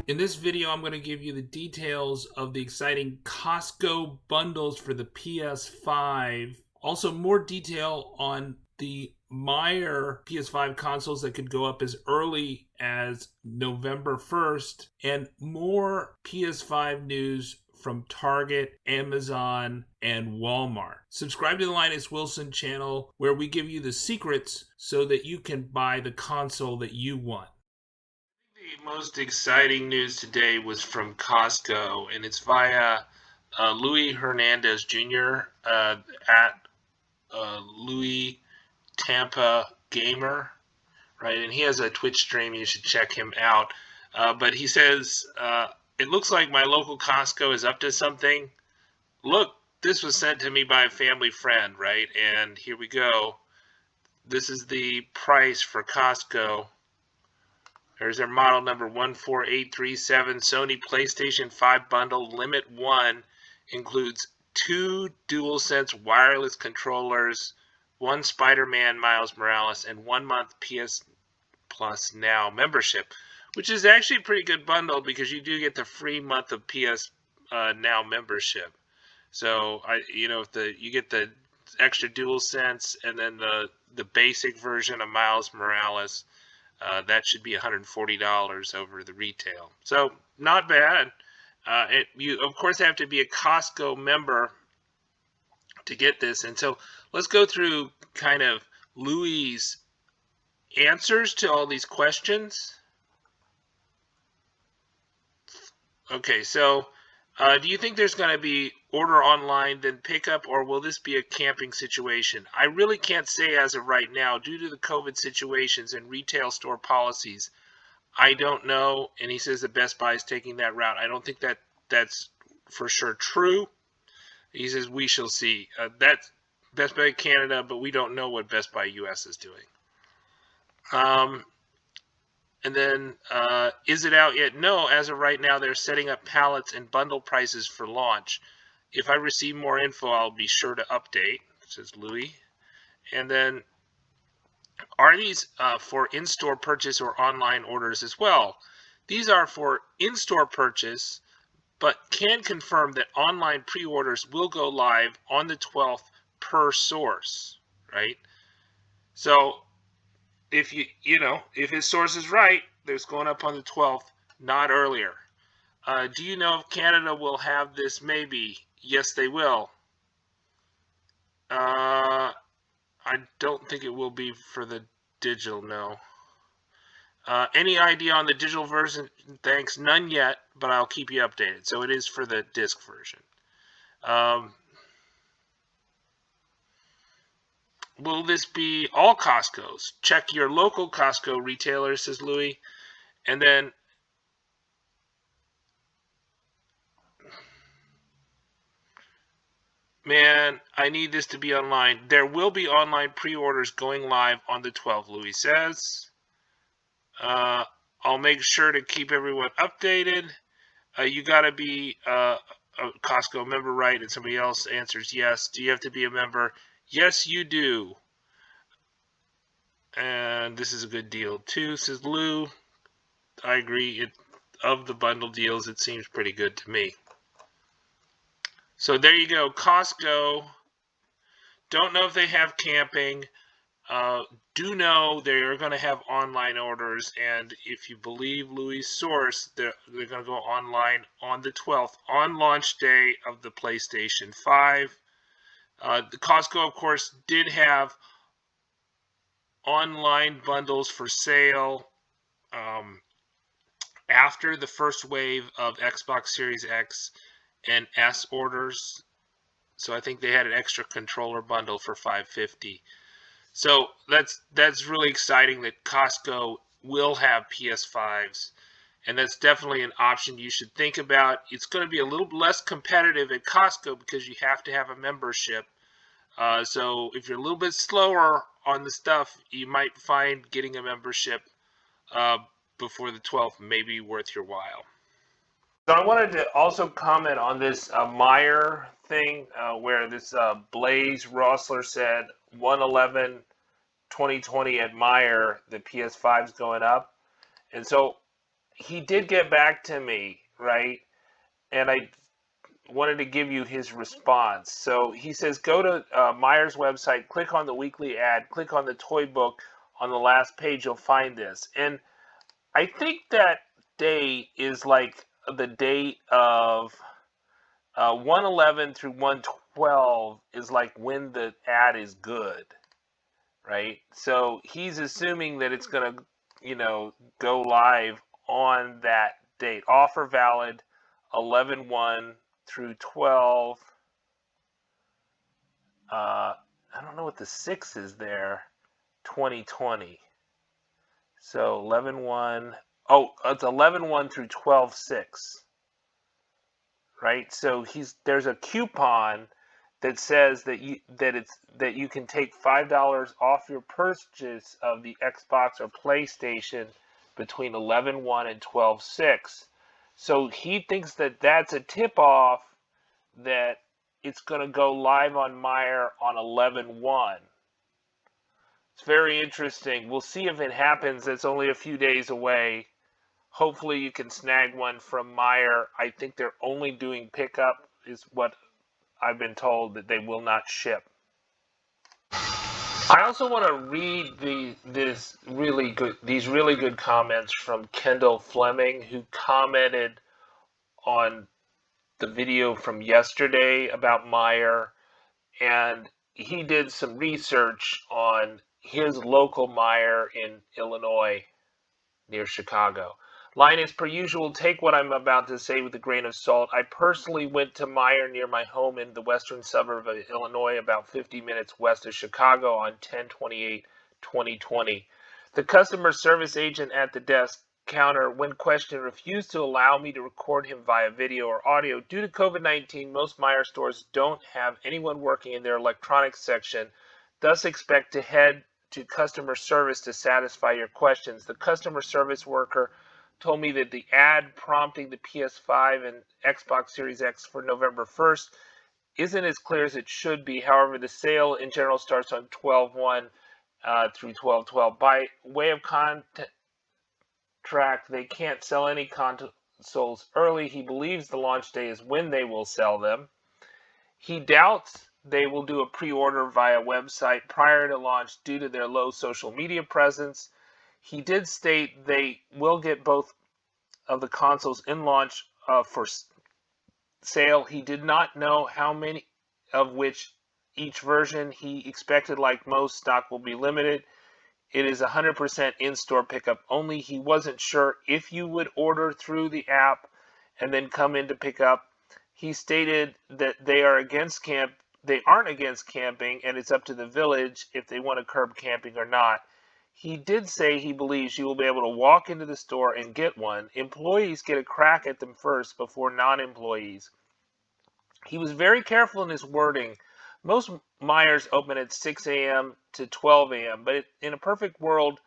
In this video, I'm going to give you the details of the exciting Costco bundles for the PS5. Also, more detail on the Meijer PS5 consoles that could go up as early as November 1st, and more PS5 news from Target, Amazon, and Walmart. Subscribe to the Linus Wilson channel where we give you the secrets so that you can buy the console that you want. The most exciting news today was from Costco, and it's via Louis Hernandez Jr. At Louis Tampa Gamer, right? And he has a Twitch stream. You should check him out. But he says, it looks like my local Costco is up to something. Look, this was sent to me by a family friend, right? And here we go. This is the price for Costco. There's their model number 14837 Sony Playstation 5 bundle. Limit 1 includes 2 DualSense wireless controllers, 1 Spider-Man Miles Morales, and 1 month PS Plus Now membership, which is actually a pretty good bundle because you do get the free month of PS Now membership. So you get the extra DualSense and then the basic version of Miles Morales. That should be $140 over the retail. So not bad. You of course have to be a Costco member to get this. And so let's go through kind of Louis' answers to all these questions. Okay, so do you think there's going to be order online then pick up, or will this be a camping situation? I really can't say as of right now due to the COVID situations and retail store policies. I don't know, and he says that Best Buy is taking that route. I don't think that's for sure true. He says we shall see. That's Best Buy Canada, but we don't know what Best Buy US is doing. And then, is it out yet? No, as of right now, they're setting up pallets and bundle prices for launch. If I receive more info, I'll be sure to update, says Louis. And then, are these for in-store purchase or online orders as well? These are for in-store purchase, but can confirm that online pre-orders will go live on the 12th per source, right? So, if if his source is right, there's going up on the 12th, not earlier. Do you know if Canada will have this? Maybe. Yes, they will. I don't think it will be for the digital, no. Any idea on the digital version? Thanks, none yet, but I'll keep you updated. So it is for the disc version. Will this be all Costco's? Check your local Costco retailer, says Louis. And then, man, I need this to be online. There will be online pre-orders going live on the 12th, Louis says. I'll make sure to keep everyone updated. You got to be a Costco member, right? And somebody else answers yes. Do you have to be a member? Yes, you do. And this is a good deal too, says Lou. I agree. Of the bundle deals, it seems pretty good to me. So there you go. Costco. Don't know if they have camping. Do know they are going to have online orders. And if you believe Louis' source, they're going to go online on the 12th, on launch day of the PlayStation 5. The Costco, of course, did have online bundles for sale after the first wave of Xbox Series X and S orders. So I think they had an extra controller bundle for $550. So that's really exciting that Costco will have PS5s. And that's definitely an option you should think about. It's going to be a little less competitive at Costco because you have to have a membership. So if you're a little bit slower on the stuff, you might find getting a membership before the 12th may be worth your while. So I wanted to also comment on this Meijer thing where this Blaze Rossler said 1/11/2020 at Meijer, the PS5's going up. And so he did get back to me, right? And I wanted to give you his response. So he says, go to Meijer's website, click on the weekly ad, click on the toy book. On the last page, you'll find this. And I think that day is like the date of 111 through 112 is like when the ad is good, right? So he's assuming that it's going to, go live on that date. Offer valid 11/1 through 12. I don't know what the 6 is there. 2020. So 11/1. Oh, it's 11/1 through 12/6. Right? So there's a coupon that says that you can take $5 off your purchase of the Xbox or PlayStation between 11/1 and 12/6. So he thinks that that's a tip off that it's going to go live on Meijer on 11/1. It's very interesting. We'll see if it happens. It's only a few days away. Hopefully you can snag one from Meijer. I think they're only doing pickup is what I've been told, that they will not ship. I also want to read these really good comments from Kendall Flemming, who commented on the video from yesterday about Meijer, and he did some research on his local Meijer in Illinois near Chicago. Linus, per usual, take what I'm about to say with a grain of salt. I personally went to Meijer near my home in the western suburb of Illinois, about 50 minutes west of Chicago on 10/28/2020. The customer service agent at the desk counter, when questioned, refused to allow me to record him via video or audio. Due to COVID-19, most Meijer stores don't have anyone working in their electronics section, thus expect to head to customer service to satisfy your questions. The customer service worker told me that the ad prompting the PS5 and Xbox Series X for November 1st isn't as clear as it should be. However, the sale in general starts on 12/1 through 12/12. By way of contract, they can't sell any consoles early. He believes the launch day is when they will sell them. He doubts they will do a pre-order via website prior to launch due to their low social media presence. He did state they will get both of the consoles in launch for sale. He did not know how many of which each version. He expected, like most, stock will be limited. It is 100% in-store pickup only. He wasn't sure if you would order through the app and then come in to pick up. He stated that they aren't against camping, and it's up to the village if they want to curb camping or not. He did say he believes you will be able to walk into the store and get one. Employees get a crack at them first before non-employees. He was very careful in his wording. Most Meijers open at 6 a.m. to 12 a.m., but in a perfect world,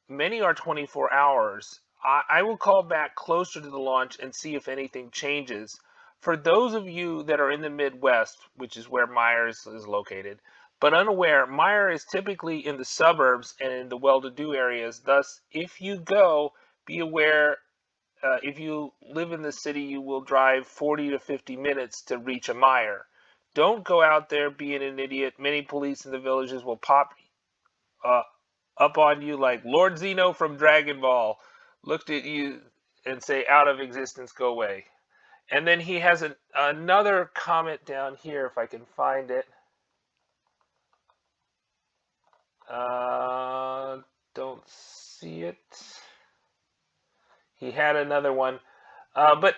many are 24 hours. I will call back closer to the launch and see if anything changes. For those of you that are in the Midwest, which is where Meijers is located, but unaware, Meijer is typically in the suburbs and in the well-to-do areas. Thus, if you go, be aware, if you live in the city, you will drive 40 to 50 minutes to reach a Meijer. Don't go out there being an idiot. Many police in the villages will pop up on you like Lord Zeno from Dragon Ball looked at you and say, out of existence, go away. And then he has another comment down here, if I can find it. Don't see it. He had another one. But,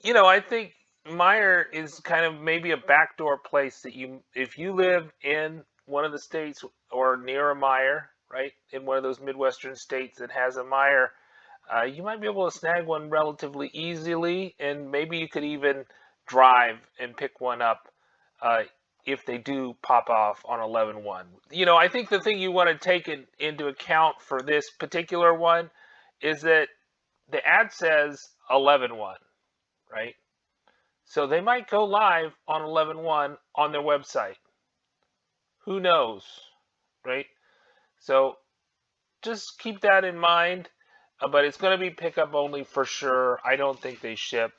I think Meijer is kind of maybe a backdoor place that if you live in one of the states or near a Meijer, right, in one of those Midwestern states that has a Meijer, you might be able to snag one relatively easily, and maybe you could even drive and pick one up if they do pop off on 11/1. I think the thing you want to take into account for this particular one is that the ad says 11/1, right? So they might go live on 11/1 on their website. Who knows, right? So just keep that in mind. but it's going to be pickup only for sure. I don't think they ship,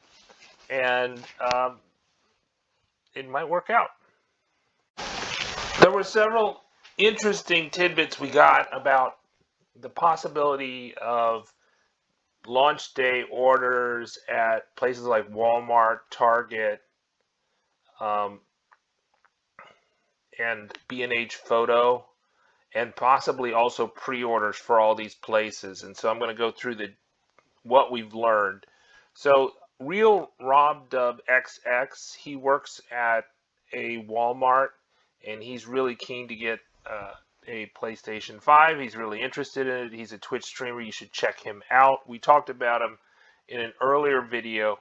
and it might work out. There were several interesting tidbits we got about the possibility of launch day orders at places like Walmart, Target, um, and B&H Photo, and possibly also pre-orders for all these places. And so I'm going to go through what we've learned. So Real Rob Dub XX, he works at a Walmart, and he's really keen to get a PlayStation 5. He's really interested in it. He's a Twitch streamer. You should check him out. We talked about him in an earlier video.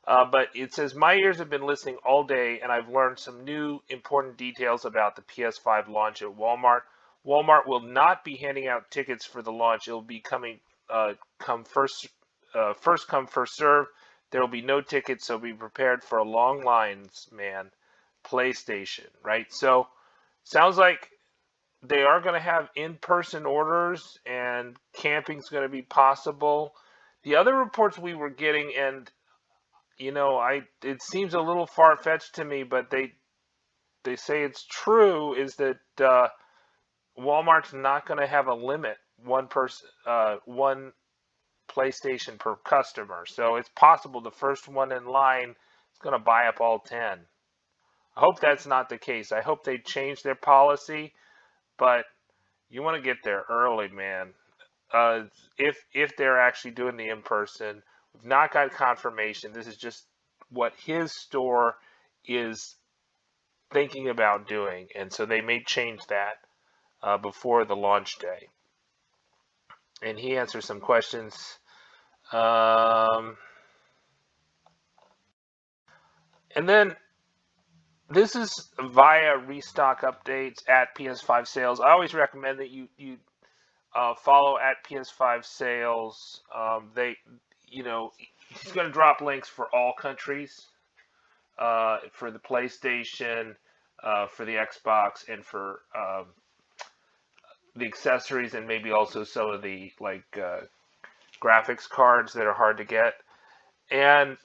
But it says, my ears have been listening all day, and I've learned some new important details about the PS5 launch at Walmart. Walmart will not be handing out tickets for the launch. It will be coming first come, first serve. There will be no tickets, so be prepared for a long lines, man. PlayStation, right? So, sounds like they are going to have in-person orders, and camping's going to be possible. The other reports we were getting, and it seems a little far-fetched to me, but they say it's true, is that Walmart's not going to have a limit, one PlayStation per customer. So it's possible the first one in line is going to buy up all 10. I hope that's not the case. I hope they change their policy, but you want to get there early, man. If they're actually doing the in-person, we've not got confirmation. This is just what his store is thinking about doing, and so they may change that before the launch day. And he answers some questions. And then this is via restock updates at PS5 sales. I always recommend that you follow at PS5 sales. He's going to drop links for all countries, for the PlayStation, for the Xbox, and for the accessories, and maybe also some of the graphics cards that are hard to get. And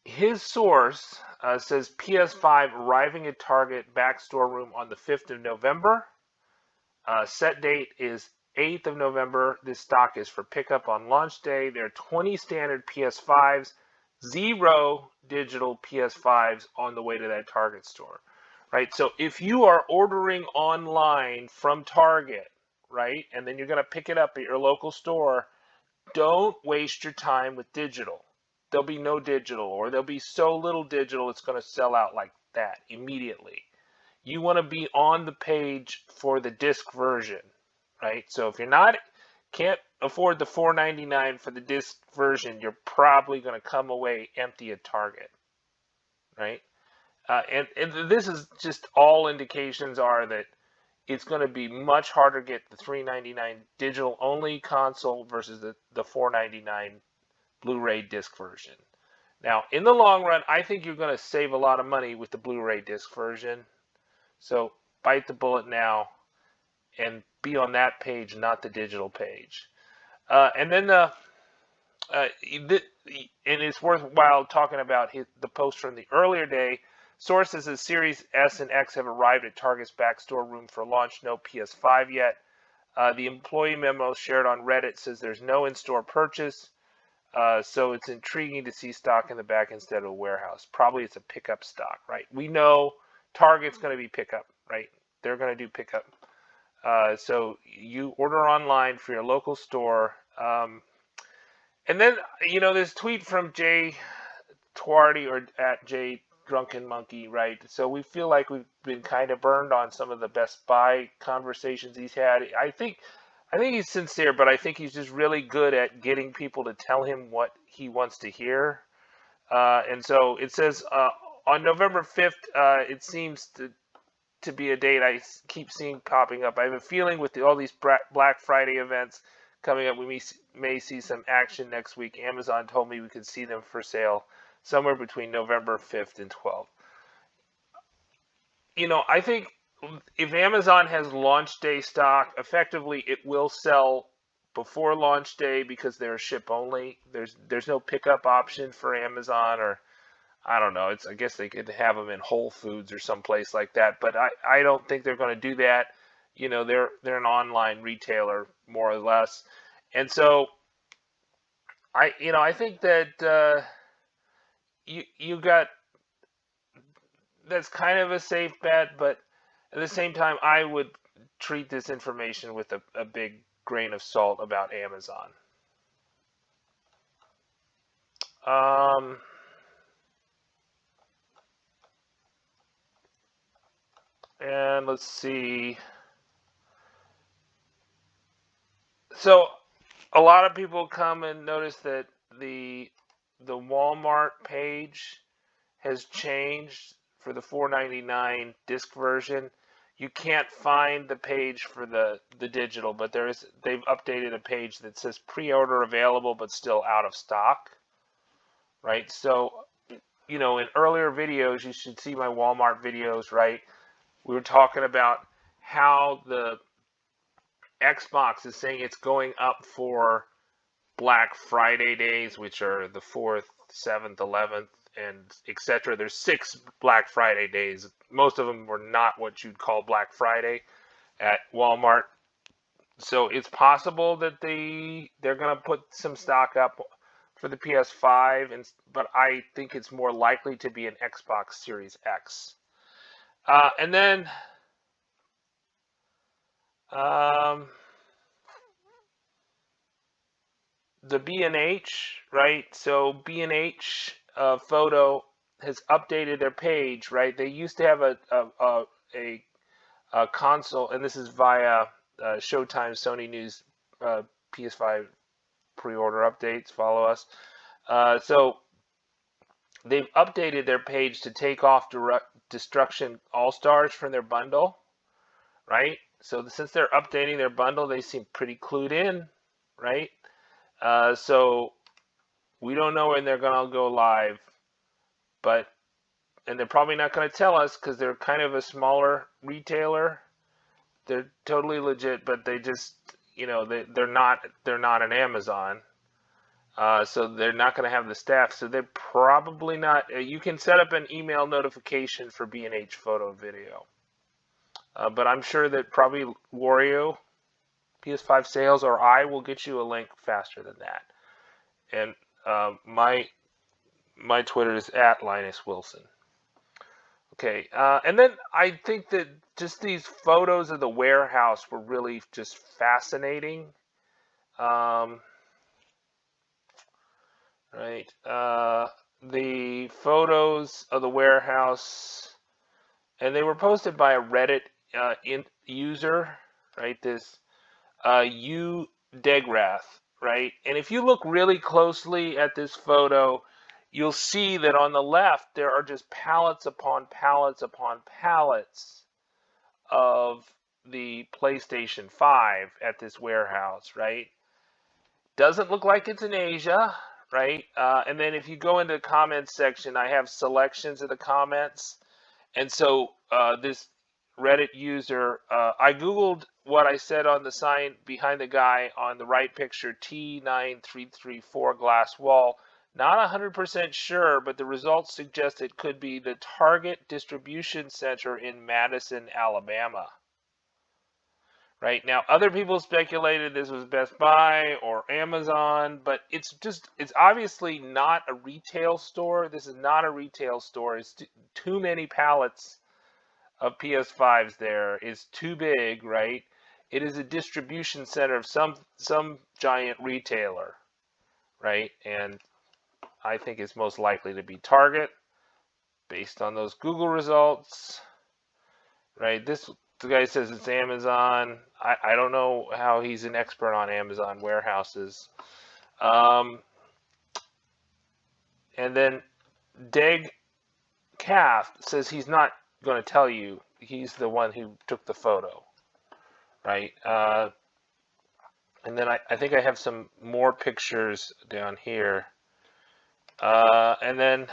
his source says PS5 arriving at Target back storeroom on the 5th of November. Set date is 8th of November. This stock is for pickup on launch day. There are 20 standard PS5s, 0 digital PS5s on the way to that Target store. Right? So if you are ordering online from Target, right, and then you're going to pick it up at your local store, don't waste your time with digital. There'll be no digital, or there'll be so little digital it's going to sell out like that immediately. You want to be on the page for the disc version, right? So if you're can't afford the $4.99 for the disc version, you're probably going to come away empty at Target, right? And this is just all indications are that it's going to be much harder to get the $3.99 digital only console versus the $4.99 Blu-ray disc version. Now, in the long run, I think you're going to save a lot of money with the Blu-ray disc version. So bite the bullet now and be on that page, not the digital page. And then and it's worthwhile talking about the post from the earlier day. Sources that Series S and X have arrived at Target's back storeroom for launch. No PS5 yet. The employee memo shared on Reddit says there's no in-store purchase. So it's intriguing to see stock in the back instead of a warehouse. Probably it's a pickup stock, right? We know Target's going to be pickup, right? They're going to do pickup. So you order online for your local store. And then, this tweet from Jay Twardy, or at Jay Drunken Monkey, right? So we feel like we've been kind of burned on some of the Best Buy conversations he's had. I think he's sincere, but I think he's just really good at getting people to tell him what he wants to hear. And so it says on November 5th, it seems to be a date I keep seeing popping up. I have a feeling with all these Black Friday events coming up, we may see some action next week. Amazon told me we could see them for sale somewhere between November 5th and 12th. I think if Amazon has launch day stock, effectively it will sell before launch day because they're ship only. There's no pickup option for Amazon, or I don't know. I guess they could have them in Whole Foods or someplace like that, but I don't think they're going to do that. They're an online retailer more or less, and so I think that you got that's kind of a safe bet, but at the same time, I would treat this information with a big grain of salt about Amazon. And let's see. So a lot of people come and notice that the Walmart page has changed for the $4.99 disc version. You can't find the page for the digital, but they've updated a page that says pre-order available but still out of stock. Right? So, in earlier videos, you should see my Walmart videos, right? We were talking about how the Xbox is saying it's going up for Black Friday days, which are the 4th, 7th, 11th, and etc. There's 6 Black Friday days. Most of them were not what you'd call Black Friday at Walmart. So it's possible that they're going to put some stock up for the PS5, but I think it's more likely to be an Xbox Series X. And then the B&H, right? So B&H Photo has updated their page, right? They used to have a console, and this is via Showtime, Sony News, PS5 pre-order updates. Follow us. So they've updated their page to take off Destruction All-Stars from their bundle, right? So since they're updating their bundle, they seem pretty clued in, right? So we don't know when they're going to go live, and they're probably not going to tell us because they're kind of a smaller retailer. They're totally legit, but they just, they're not an Amazon. So they're not going to have the staff. So they're probably not. You can set up an email notification for B&H Photo Video. But I'm sure that probably Wario, PS5 Sales, or I will get you a link faster than that. And my Twitter is @LinusWilson. Okay, and then I think that just these photos of the warehouse were really just fascinating. Right, the photos of the warehouse, and they were posted by a Reddit user, right? This Degrath, right? And if you look really closely at this photo, you'll see that on the left there are just pallets upon pallets upon pallets of the PlayStation 5 at this warehouse, right? Doesn't look like it's in Asia, right? And then if you go into the comments section, I have selections of the comments. And so this Reddit user, I Googled what I said on the sign behind the guy on the right picture, T9334 glass wall. Not 100% sure, but the results suggest it could be the Target distribution center in Madison, Alabama. Right now, other people speculated this was Best Buy or Amazon, but it's obviously not a retail store. This is not a retail store. It's too many pallets of PS5s there. It's too big, right? It is a distribution center of some giant retailer, right? And I think it's most likely to be Target based on those Google results, right? The guy says it's Amazon. I don't know how he's an expert on Amazon warehouses. And then Deg Calf says he's not going to tell you. He's the one who took the photo, right? And then I think I have some more pictures down here. And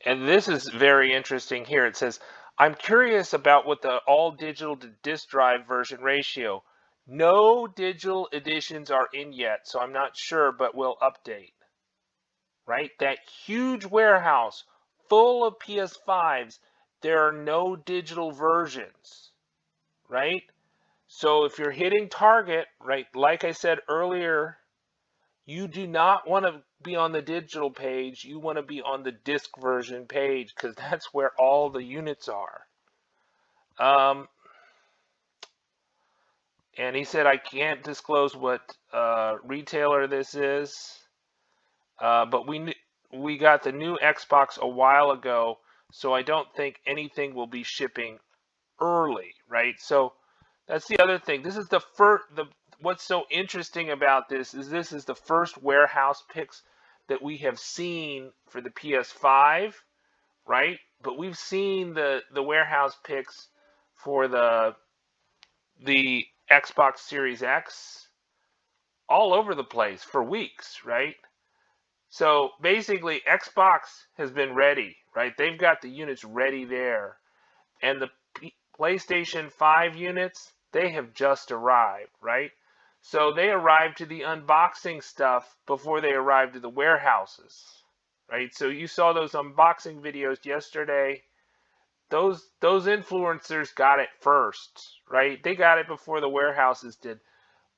this is very interesting here. It says, I'm curious about what the all digital to disk drive version ratio. No digital editions are in yet, so I'm not sure, but we'll update. Right? That huge warehouse full of PS5s, there are no digital versions. Right? So if you're hitting Target, right, like I said earlier, you do not want to be on the digital page. You want to be on the disc version page because that's where all the units are. And he said I can't disclose what retailer this is, but we got the new Xbox a while ago, so I don't think anything will be shipping early, right? So that's the other thing. This is the first. What's so interesting about this is the first warehouse picks that we have seen for the PS5, right? But we've seen the warehouse picks for the Xbox Series X all over the place for weeks, right? So basically, Xbox has been ready, right? They've got the units ready there, and the PlayStation 5 units, they have just arrived, right? So they arrived to the unboxing stuff before they arrived to the warehouses, right? So you saw those unboxing videos yesterday. Those influencers got it first, right? They got it before the warehouses did.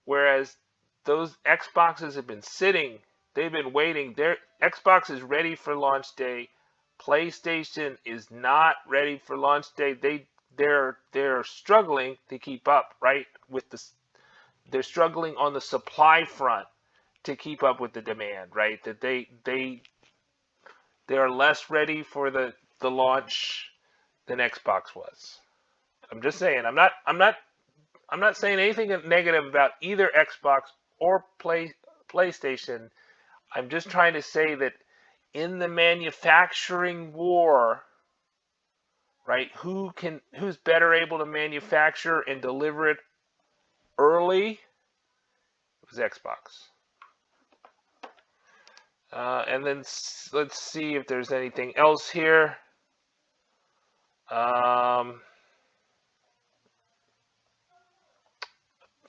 Whereas those Xboxes have been sitting, they've been waiting. Their Xbox is ready for launch day. PlayStation is not ready for launch day. They're struggling to keep up, right? They're struggling on the supply front to keep up with the demand, right? That they are less ready for the launch than Xbox was. I'm just saying. I'm not saying anything negative about either Xbox or PlayStation. I'm just trying to say that in the manufacturing war, right? Who's better able to manufacture and deliver it early? It was Xbox. And then let's see if there's anything else here. I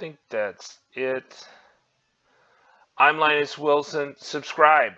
think that's it. I'm Linus Wilson. Subscribe.